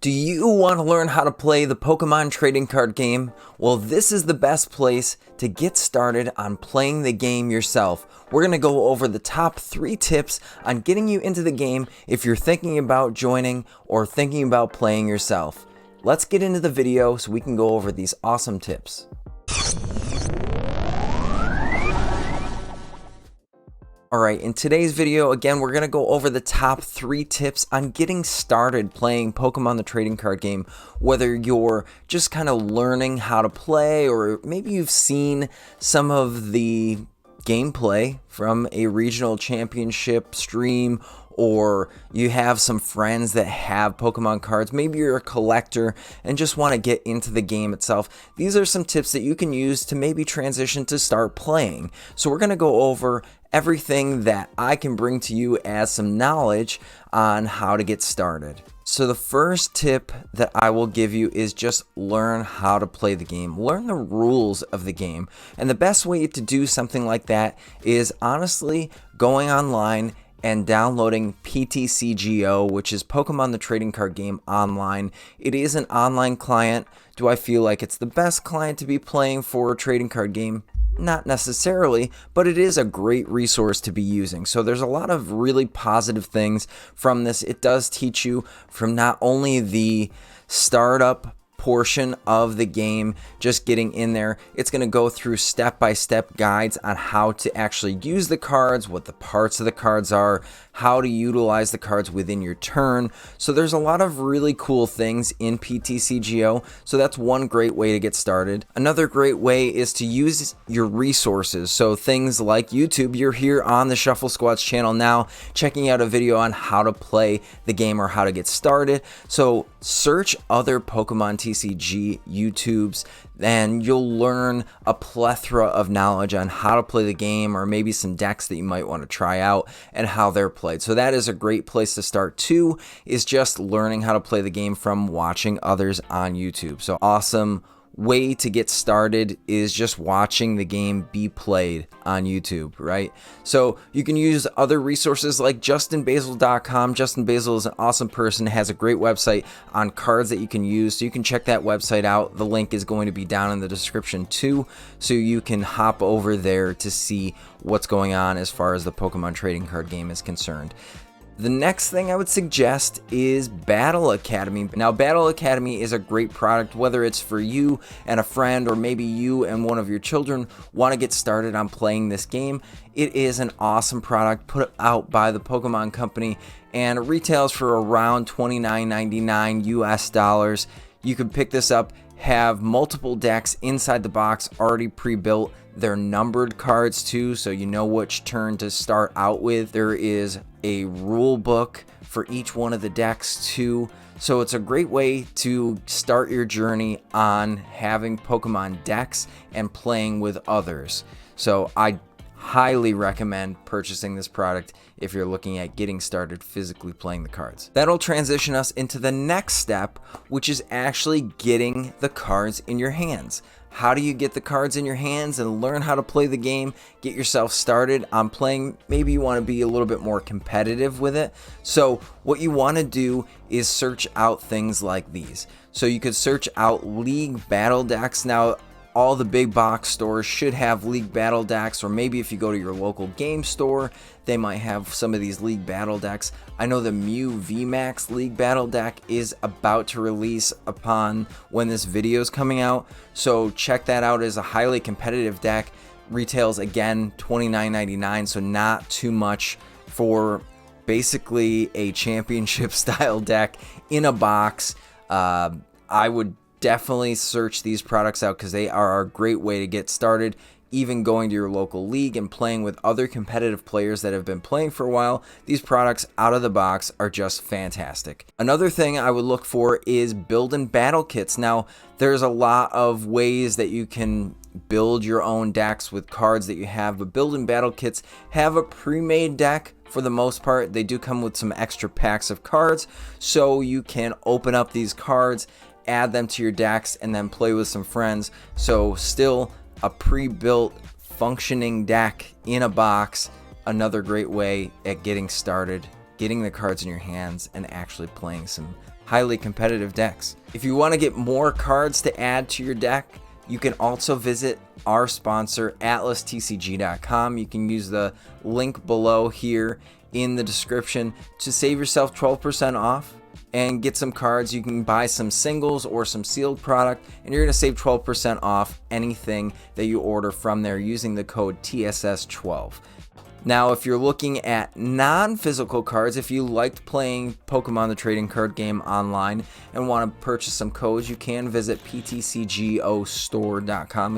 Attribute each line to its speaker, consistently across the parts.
Speaker 1: Do you want to learn how to play the Pokemon trading card game? Well, this is the best place to get started on playing the game yourself. We're going to go over the top 3 tips on getting you into the game if you're thinking about joining or thinking about playing yourself. Let's get into the video so we can go over these awesome tips. Alright, in today's video, again, we're going to go over the top 3 tips on getting started playing Pokemon the Trading Card game, whether you're just kind of learning how to play, or maybe you've seen some of the gameplay from a regional championship stream, or you have some friends that have Pokemon cards. Maybe you're a collector and just want to get into the game itself. These are some tips that you can use to maybe transition to start playing. So we're going to go over everything that I can bring to you as some knowledge on how to get started. So the first tip that I will give you is just learn how to play the game. Learn the rules of the game. And the best way to do something like that is honestly going online and downloading PTCGO, which is Pokemon the Trading Card Game online. It is an online client. Do I feel like it's the best client to be playing for a trading card game? Not necessarily, but it is a great resource to be using. So there's a lot of really positive things from this. It does teach you from not only the startup portion of the game, just getting in there. It's going to go through step-by-step guides on how to actually use the cards, what the parts of the cards are, how to utilize the cards within your turn. So there's a lot of really cool things in PTCGO. So that's one great way to get started. Another great way is to use your resources. So things like YouTube. You're here on the Shuffle Squats channel now, checking out a video on how to play the game or how to get started. So search other Pokemon TCG YouTubes, and you'll learn a plethora of knowledge on how to play the game, or maybe some decks that you might want to try out and how they're played. So that is a great place to start too, is just learning how to play the game from watching others on YouTube. So awesome way to get started is just watching the game be played on YouTube, right? So you can use other resources like justinbasil.com. Justin Basil is an awesome person, has a great website on cards that you can use, so you can check that website out. The link is going to be down in the description too, so you can hop over there to see what's going on as far as the Pokemon trading card game is concerned. The next thing I would suggest is Battle Academy. Now, Battle Academy is a great product, whether it's for you and a friend, or maybe you and one of your children want to get started on playing this game. It is an awesome product put out by the Pokemon Company, and it retails for around $29.99 US dollars. You can pick this up, have multiple decks inside the box already pre-built. They're numbered cards too, so you know which turn to start out with. There is a rule book for each one of the decks too. So it's a great way to start your journey on having Pokemon decks and playing with others. So I highly recommend purchasing this product if you're looking at getting started physically playing the cards. That'll transition us into the next step, which is actually getting the cards in your hands. How do you get the cards in your hands and learn how to play the game? Get yourself started on playing. Maybe you want to be a little bit more competitive with it. So what you want to do is search out things like these. So you could search out League Battle decks. Now, all the big box stores should have League Battle decks, or maybe if you go to your local game store, they might have some of these League Battle decks. I know the Mew VMAX League Battle deck is about to release upon when this video is coming out, so check that out. As a highly competitive deck. Retails again $29.99, so not too much for basically a championship style deck in a box. I would definitely search these products out because they are a great way to get started. Even going to your local league and playing with other competitive players that have been playing for a while, these products out of the box are just fantastic. Another thing I would look for is building battle kits. Now, there's a lot of ways that you can build your own decks with cards that you have, but building battle kits have a pre-made deck. For the most part, they do come with some extra packs of cards, so you can open up these cards, add them to your decks, and then play with some friends. So still a pre-built functioning deck in a box. Another great way at getting started getting the cards in your hands and actually playing some highly competitive decks. If you want to get more cards to add to your deck, you can also visit our sponsor, AtlasTCG.com. You can use the link below here in the description to save yourself 12% off and get some cards. You can buy some singles or some sealed product, and you're going to save 12% off anything that you order from there using the code TSS12. Now, if you're looking at non-physical cards, if you liked playing Pokemon the Trading Card game online and want to purchase some codes, you can visit PTCGO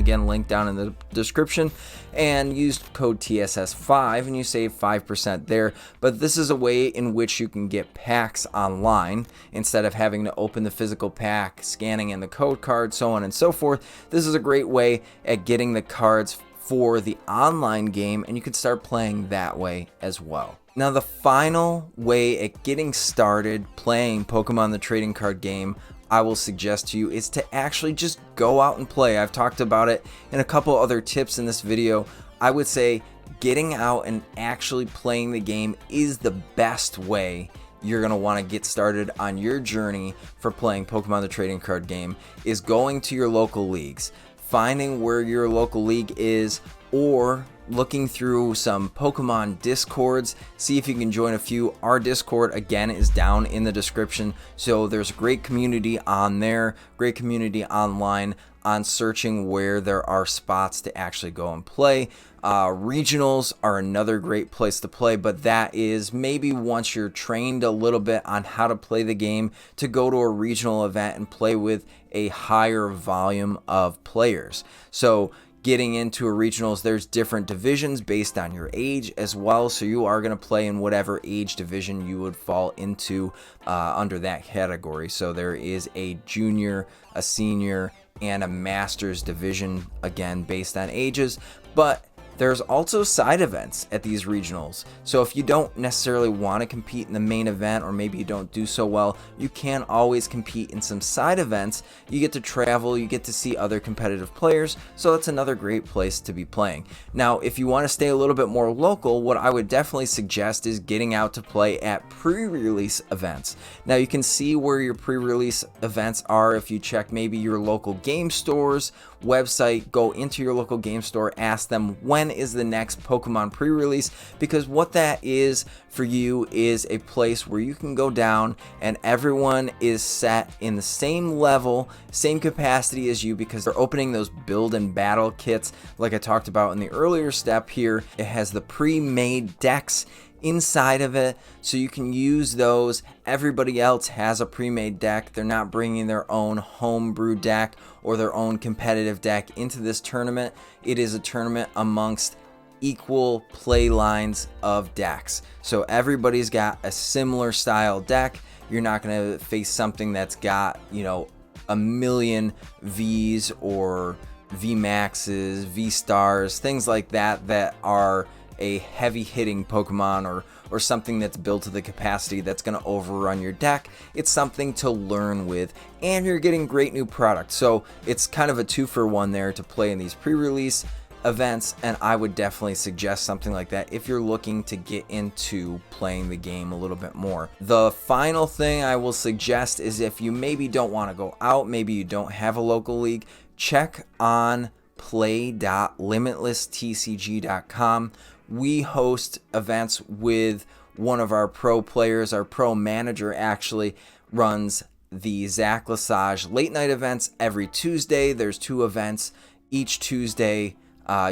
Speaker 1: Again, link down in the description, and use code TSS5 and you save 5% there. But this is a way in which you can get packs online instead of having to open the physical pack, scanning in the code card, so on and so forth. This is a great way at getting the cards for the online game, and you can start playing that way as well. Now, the final way at getting started playing Pokemon the Trading Card game I will suggest to you is to actually just go out and play. I've talked about it in a couple other tips in this video. I would say getting out and actually playing the game is the best way you're going to want to get started on your journey for playing Pokemon the Trading Card game, is going to your local leagues, finding where your local league is, or looking through some Pokemon discords. See if you can join a few. Our Discord, again, is down in the description, so there's a great community on there, great community online on searching where there are spots to actually go and play. Regionals are another great place to play, but that is maybe once you're trained a little bit on how to play the game, to go to a regional event and play with a higher volume of players. So getting into a regionals, there's different divisions based on your age as well, so you are going to play in whatever age division you would fall into under that category. So there is a junior, a senior, and a master's division, again based on ages. But there's also side events at these regionals, so if you don't necessarily want to compete in the main event, or maybe you don't do so well, you can always compete in some side events. You get to travel, you get to see other competitive players, so that's another great place to be playing. Now, if you want to stay a little bit more local, what I would definitely suggest is getting out to play at pre-release events. Now, you can see where your pre-release events are if you check maybe your local game store's website. Go into your local game store, ask them when is the next Pokemon pre-release, because what that is for you is a place where you can go down and everyone is set in the same level, same capacity as you, because they're opening those build and battle kits like I talked about in the earlier step here. It has the pre-made decks inside of it, so you can use those. Everybody else has a pre-made deck. They're not bringing their own homebrew deck or their own competitive deck into this tournament. It is a tournament amongst equal play lines of decks, so everybody's got a similar style deck. You're not going to face something that's got, you know, a million Vs or V Maxes, V Stars, things like that, that are a heavy hitting Pokemon, or something that's built to the capacity that's going to overrun your deck. It's something to learn with, and you're getting great new product. So it's kind of a 2-for-1 there to play in these pre-release events, and I would definitely suggest something like that if you're looking to get into playing the game a little bit more. The final thing I will suggest is, if you maybe don't want to go out, maybe you don't have a local league, check on play.limitlesstcg.com. We host events with one of our pro players. Our pro manager actually runs the Zach Lesage late night events every Tuesday. There's 2 events each Tuesday.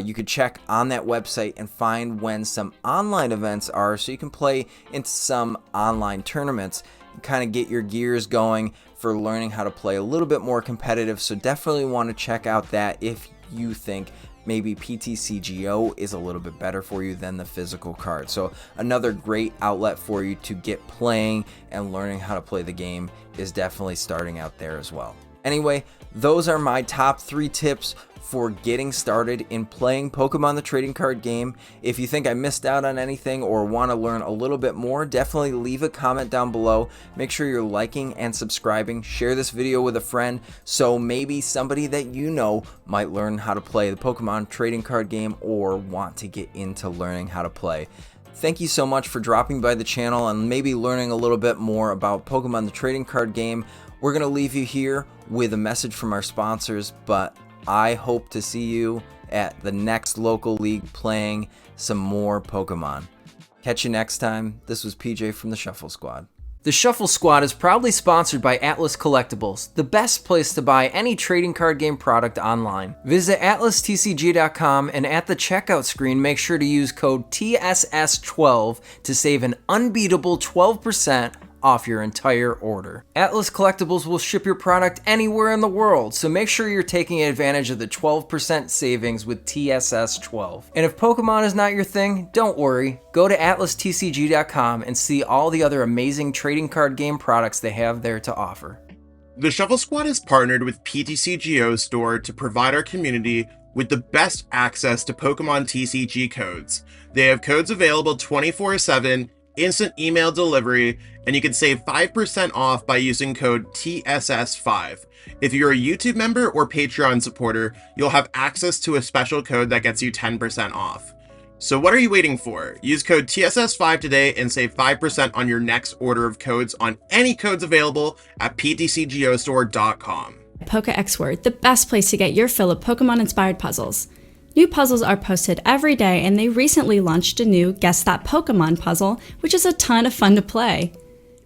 Speaker 1: You could check on that website and find when some online events are, so you can play into some online tournaments, kind of get your gears going for learning how to play a little bit more competitive. So definitely want to check out that if you think maybe PTCGO is a little bit better for you than the physical card. So another great outlet for you to get playing and learning how to play the game is definitely starting out there as well. Anyway, those are my top 3 tips for getting started in playing Pokemon the Trading Card game. If you think I missed out on anything or want to learn a little bit more, definitely leave a comment down below. Make sure you're liking and subscribing. Share this video with a friend, so maybe somebody that you know might learn how to play the Pokemon Trading Card game or want to get into learning how to play. Thank you so much for dropping by the channel and maybe learning a little bit more about Pokemon the Trading Card game. We're going to leave you here with a message from our sponsors, but I hope to see you at the next local league playing some more Pokemon. Catch you next time. This was PJ from the Shuffle Squad. The Shuffle Squad is proudly sponsored by Atlas Collectibles, the best place to buy any trading card game product online. Visit atlastcg.com and at the checkout screen, make sure to use code TSS12 to save an unbeatable 12% off your entire order. Atlas Collectibles will ship your product anywhere in the world, so make sure you're taking advantage of the 12% savings with TSS12. And if Pokemon is not your thing, don't worry. Go to atlastcg.com and see all the other amazing trading card game products they have there to offer.
Speaker 2: The Shuffle Squad is partnered with PTCGO Store to provide our community with the best access to Pokemon TCG codes. They have codes available 24/7, instant email delivery, and you can save 5% off by using code TSS5. If you're a YouTube member or Patreon supporter, you'll have access to a special code that gets you 10% off. So what are you waiting for? Use code TSS5 today and save 5% on your next order of codes on any codes available at ptcgostore.com.
Speaker 3: PokeX Word, the best place to get your fill of Pokemon-inspired puzzles. New puzzles are posted every day, and they recently launched a new Guess That Pokemon puzzle, which is a ton of fun to play.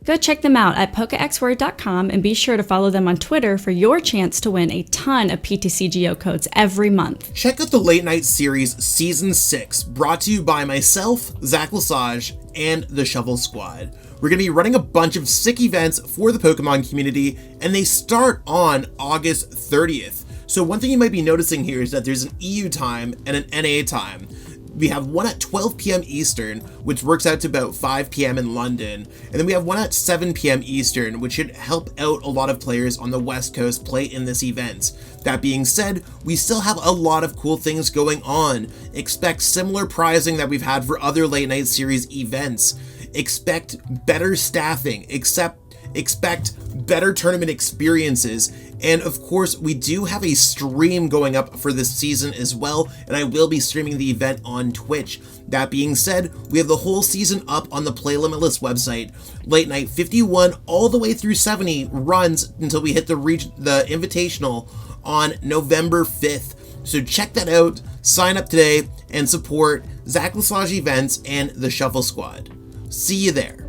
Speaker 3: Go check them out at PokeXWord.com and be sure to follow them on Twitter for your chance to win a ton of PTCGO codes every month.
Speaker 2: Check out the Late Night Series Season 6, brought to you by myself, Zach Lesage, and the Shuffle Squad. We're going to be running a bunch of sick events for the Pokemon community, and they start on August 30th. So one thing you might be noticing here is that there's an EU time and an NA time. We have one at 12 p.m. Eastern, which works out to about 5 p.m. in London. And then we have one at 7 p.m. Eastern, which should help out a lot of players on the West Coast play in this event. That being said, we still have a lot of cool things going on. Expect similar prizing that we've had for other Late Night Series events. Expect better staffing, expect better tournament experiences, and of course we do have a stream going up for this season as well, and I will be streaming the event on Twitch. That being said, we have the whole season up on the Play Limitless website. Late Night 51 all the way through 70 runs until we hit the Invitational on November 5th. So check that out, sign up today, and support Zach Lesage Events and the Shuffle Squad. See you there.